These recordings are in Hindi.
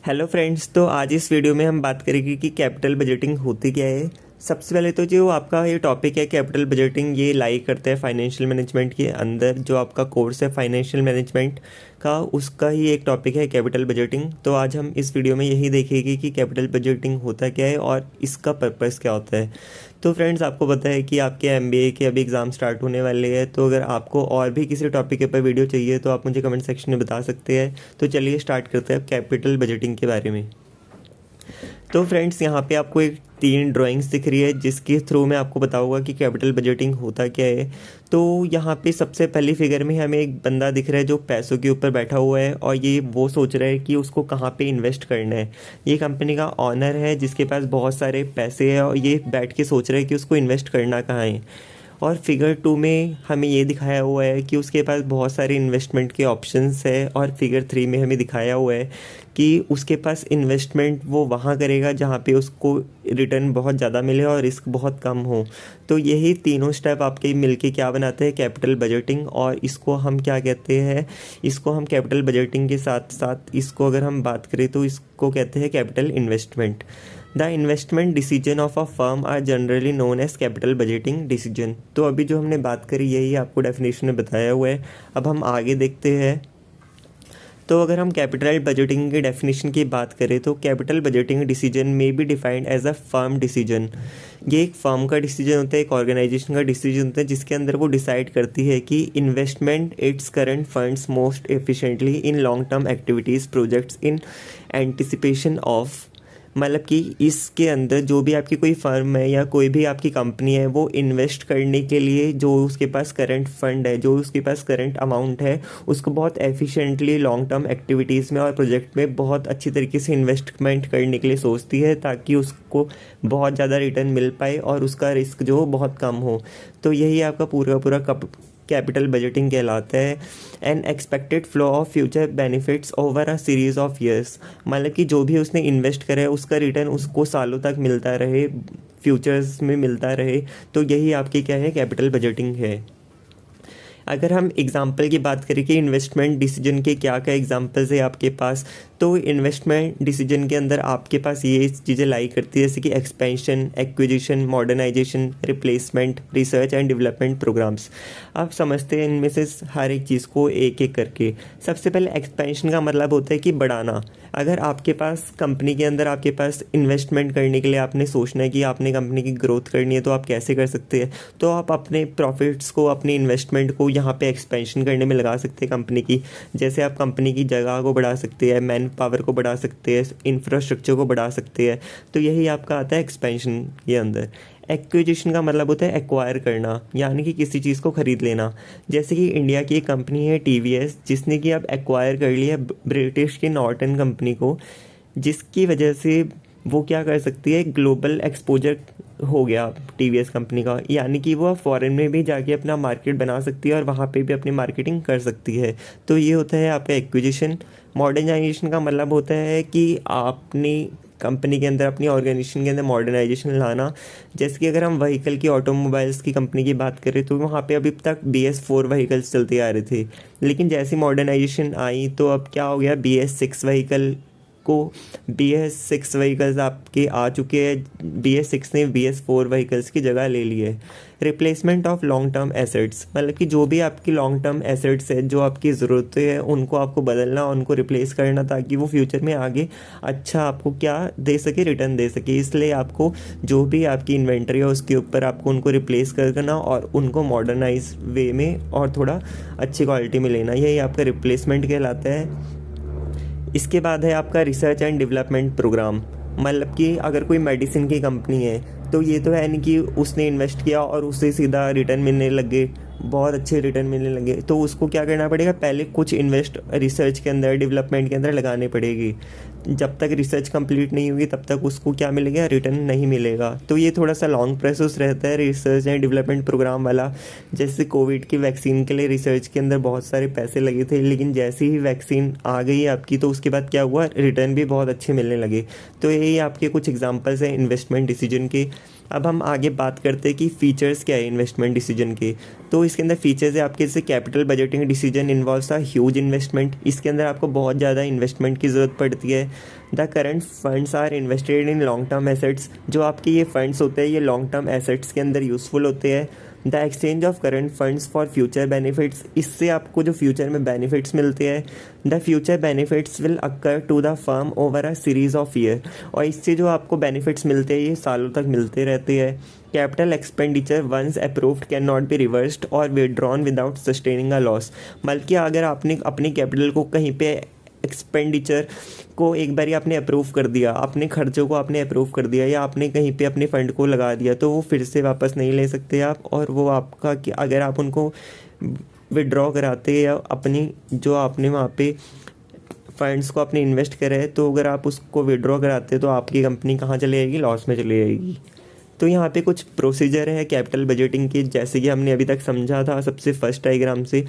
हेलो फ्रेंड्स, तो आज इस वीडियो में हम बात करेंगे कि कैपिटल बजटिंग होती क्या है। सबसे पहले तो जो आपका ये टॉपिक है कैपिटल बजटिंग, ये लाई करता है फाइनेंशियल मैनेजमेंट के अंदर। जो आपका कोर्स है फाइनेंशियल मैनेजमेंट का, उसका ही एक टॉपिक है कैपिटल बजटिंग। तो आज हम इस वीडियो में यही देखेंगे कि कैपिटल बजटिंग होता क्या है और इसका पर्पस क्या होता है। तो फ्रेंड्स, आपको पता है कि आपके एमबीए के अभी एग्ज़ाम स्टार्ट होने वाले हैं। तो अगर आपको और भी किसी टॉपिक के ऊपर वीडियो चाहिए तो आप मुझे कमेंट सेक्शन में बता सकते हैं। तो चलिए स्टार्ट करते हैं कैपिटल बजटिंग के बारे में। तो फ्रेंड्स, यहाँ पे आपको एक 3 ड्राइंग्स दिख रही है जिसके थ्रू मैं आपको बताऊंगा कि कैपिटल बजटिंग होता क्या है। तो यहाँ पे सबसे पहली फिगर में हमें एक बंदा दिख रहा है जो पैसों के ऊपर बैठा हुआ है और ये वो सोच रहा है कि उसको कहाँ पे इन्वेस्ट करना है। ये कंपनी का ऑनर है जिसके पास बहुत सारे पैसे हैं और ये बैठ के सोच रहा है कि उसको इन्वेस्ट करना कहाँ है। और फिगर 2 में हमें ये दिखाया हुआ है कि उसके पास बहुत सारे इन्वेस्टमेंट के ऑप्शंस है। और फिगर 3 में हमें दिखाया हुआ है कि उसके पास इन्वेस्टमेंट वो वहाँ करेगा जहाँ पे उसको रिटर्न बहुत ज़्यादा मिले और रिस्क बहुत कम हो। तो यही तीनों स्टेप आपके मिलके क्या बनाते हैं, कैपिटल बजटिंग। और इसको हम क्या कहते हैं, इसको हम कैपिटल बजटिंग के साथ साथ इसको अगर हम बात करें तो इसको कहते हैं capital investment. The investment decision of a firm are generally known as capital budgeting decision. तो अभी जो हमने बात करी यही आपको डेफिनेशन में बताया हुआ है। अब हम आगे देखते हैं। तो अगर हम कैपिटल बजटिंग की डेफिनेशन की बात करें तो कैपिटल बजटिंग डिसीजन में be defined as a firm decision. ये एक फर्म का डिसीजन होता है, एक ऑर्गेनाइजेशन का डिसीजन होता है जिसके अंदर वो डिसाइड करती है कि investment its current funds most efficiently in long term activities projects in anticipation of. मतलब कि इसके अंदर जो भी आपकी कोई फर्म है या कोई भी आपकी कंपनी है वो इन्वेस्ट करने के लिए जो उसके पास करंट फंड है, जो उसके पास करंट अमाउंट है, उसको बहुत एफिशिएंटली लॉन्ग टर्म एक्टिविटीज़ में और प्रोजेक्ट में बहुत अच्छी तरीके से इन्वेस्टमेंट करने के लिए सोचती है ताकि उसको बहुत ज़्यादा रिटर्न मिल पाए और उसका रिस्क जो हो बहुत कम हो। तो यही आपका पूरा पूरा कैपिटल बजटिंग कहलाता है। N expected flow of future benefits over a series of years. मतलब कि जो भी उसने इन्वेस्ट करा है उसका रिटर्न उसको सालों तक मिलता रहे, फ्यूचर्स में मिलता रहे। तो यही आपकी क्या है, कैपिटल बजटिंग है। अगर हम एग्जाम्पल की बात करें कि इन्वेस्टमेंट डिसीजन के क्या क्या एग्जाम्पल्स है आपके पास, तो इन्वेस्टमेंट डिसीजन के अंदर आपके पास ये चीज़ें लाई करती है जैसे कि expansion, acquisition, modernisation, replacement, research and development programmes. आप समझते हैं इनमें से हर एक चीज़ को एक एक करके। सबसे पहले एक्सपेंशन का मतलब होता है कि बढ़ाना। अगर आपके पास कंपनी के अंदर आपके पास इन्वेस्टमेंट करने के लिए आपने सोचना है कि आपने कंपनी की ग्रोथ करनी है तो आप कैसे कर सकते हैं। तो आप अपने प्रॉफिट्स को, अपनी इन्वेस्टमेंट को यहाँ पे एक्सपेंशन करने में लगा सकते हैं कंपनी की। जैसे आप कंपनी की जगह को बढ़ा सकते हैं, मैन पावर को बढ़ा सकते हैं, इंफ्रास्ट्रक्चर को बढ़ा सकते हैं। तो यही आपका आता है एक्सपेंशन के अंदर। एक्विजिशन का मतलब होता है एक्वायर करना, यानी कि किसी चीज़ को ख़रीद लेना। जैसे कि इंडिया की एक कंपनी है टीवीएस, जिसने कि अब एक्वायर कर लिया ब्रिटिश की नॉर्टन कंपनी को, जिसकी वजह से वो क्या कर सकती है, ग्लोबल एक्सपोजर हो गया टीवीएस कंपनी का। यानी कि वो फॉरेन में भी जाके अपना मार्केट बना सकती है और वहाँ पे भी अपनी मार्केटिंग कर सकती है। तो ये होता है आपका एक्विजिशन। मॉडर्नाइजेशन का मतलब होता है कि आपने कंपनी के अंदर, अपनी ऑर्गेनाइजेशन के अंदर मॉडर्नाइजेशन लाना। जैसे कि अगर हम व्हीकल की, ऑटोमोबाइल्स की कंपनी की बात करें तो वहाँ पे अभी तक BS4 व्हीकल्स चलते आ रहे थे, लेकिन जैसी मॉडर्नाइजेशन आई तो अब क्या हो गया, BS6 व्हीकल को, BS6 व्हीकल्स आपके आ चुके हैं। BS6 ने BS4 व्हीकल्स की जगह ले ली है। Replacement of long term assets, मतलब कि जो भी आपकी लॉन्ग टर्म एसेट्स है, जो आपकी ज़रूरतें हैं, उनको आपको बदलना, उनको रिप्लेस करना ताकि वो फ्यूचर में आगे अच्छा आपको क्या दे सके, रिटर्न दे सके। इसलिए आपको जो भी आपकी इन्वेंट्री है उसके ऊपर आपको उनको रिप्लेस करना और उनको मॉडर्नाइज वे में और थोड़ा अच्छी क्वालिटी में लेना, यही आपका रिप्लेसमेंट कहलाता है। इसके बाद है आपका रिसर्च एंड डेवलपमेंट प्रोग्राम। मतलब कि अगर कोई मेडिसिन की कंपनी है तो ये तो है नहीं कि उसने इन्वेस्ट किया और उससे सीधा रिटर्न मिलने लग गए, बहुत अच्छे रिटर्न मिलने लगे। तो उसको क्या करना पड़ेगा, पहले कुछ इन्वेस्ट रिसर्च के अंदर, डेवलपमेंट के अंदर लगाने पड़ेगी। जब तक रिसर्च कंप्लीट नहीं होगी तब तक उसको क्या मिलेगा, रिटर्न नहीं मिलेगा। तो ये थोड़ा सा लॉन्ग प्रोसेस रहता है रिसर्च एंड डेवलपमेंट प्रोग्राम वाला। जैसे कोविड की वैक्सीन के लिए रिसर्च के अंदर बहुत सारे पैसे लगे थे, लेकिन जैसे ही वैक्सीन आ गई आपकी तो उसके बाद क्या हुआ, रिटर्न भी बहुत अच्छे मिलने लगे। तो यही आपके कुछ एग्जांपल्स हैं इन्वेस्टमेंट डिसीजन के। अब हम आगे बात करते हैं कि फ़ीचर्स क्या है इन्वेस्टमेंट डिसीजन के। तो इसके अंदर फीचर्स है आपके, जैसे capital budgeting decision involves a huge investment, इसके अंदर आपको बहुत ज़्यादा इन्वेस्टमेंट की ज़रूरत पड़ती है। The current funds are invested in long term assets, जो आपके ये फंड्स होते हैं ये लॉन्ग टर्म एसेट्स के अंदर यूज़फुल होते हैं। The exchange of current funds for future benefits, इससे आपको जो फ्यूचर में बेनिफिट्स मिलते हैं। The future benefits will accrue to the firm over a series of year, और इससे जो आपको बेनिफिट्स मिलते हैं ये सालों तक मिलते रहते हैं। Capital expenditure once approved can not be reversed और withdrawn without sustaining a loss, बल्कि अगर आपने अपनी कैपिटल को कहीं पे एक्सपेंडिचर को एक बार आपने अप्रूव कर दिया, अपने खर्चों को आपने अप्रूव कर दिया या आपने कहीं पे अपने फ़ंड को लगा दिया, तो वो फिर से वापस नहीं ले सकते आप। और वो आपका कि अगर आप उनको विड्रॉ कराते या अपनी जो आपने वहाँ पे फंड्स को आपने इन्वेस्ट करे है, तो अगर आप उसको विड्रॉ कराते तो आपकी कंपनी कहाँ चली जाएगी, लॉस में चली जाएगी। तो यहाँ पे कुछ प्रोसीजर है कैपिटल बजटिंग के, जैसे कि हमने अभी तक समझा था सबसे फर्स्ट डायग्राम से।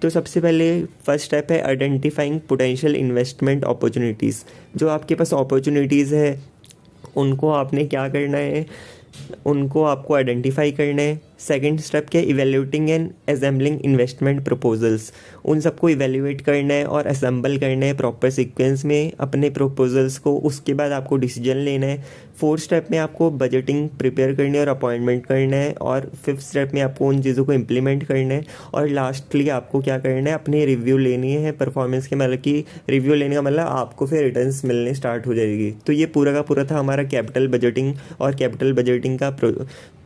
तो सबसे पहले फर्स्ट स्टेप है आइडेंटिफाइंग पोटेंशियल इन्वेस्टमेंट अपॉर्चुनिटीज़, जो आपके पास अपॉर्चुनिटीज़ है उनको आपने क्या करना है, उनको आपको आइडेंटिफाई करना है। सेकंड स्टेप क्या, evaluating and assembling investment proposals, उन सबको इवेल्यूएट करना है और असेंबल करना है प्रॉपर सीक्वेंस में अपने प्रपोजल्स को, उसके बाद आपको डिसीजन लेना है। फोर्थ स्टेप में आपको बजटिंग प्रिपेयर करनी है और अपॉइंटमेंट करना है, और फिफ्थ स्टेप में आपको उन चीज़ों को इम्प्लीमेंट करना है, और लास्टली आपको क्या करना है, अपनी रिव्यू लेनी है परफॉर्मेंस के, मतलब कि रिव्यू लेने का मतलब आपको फिर रिटर्न्स मिलने स्टार्ट हो जाएगी। तो ये पूरा का पूरा था हमारा कैपिटल बजटिंग और कैपिटल बजटिंग का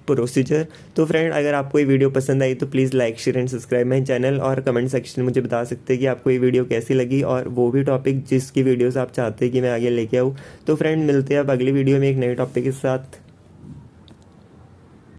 प्रोसीजर। तो फ्रेंड, अगर आपको ये वीडियो पसंद आई तो please like share and subscribe my channel, और कमेंट सेक्शन में मुझे बता सकते हैं कि आपको ये वीडियो कैसी लगी और वो भी टॉपिक जिसकी वीडियोस आप चाहते हैं कि मैं आगे लेके आऊँ। तो फ्रेंड, मिलते हैं अब अगली वीडियो में एक नए टॉपिक के साथ।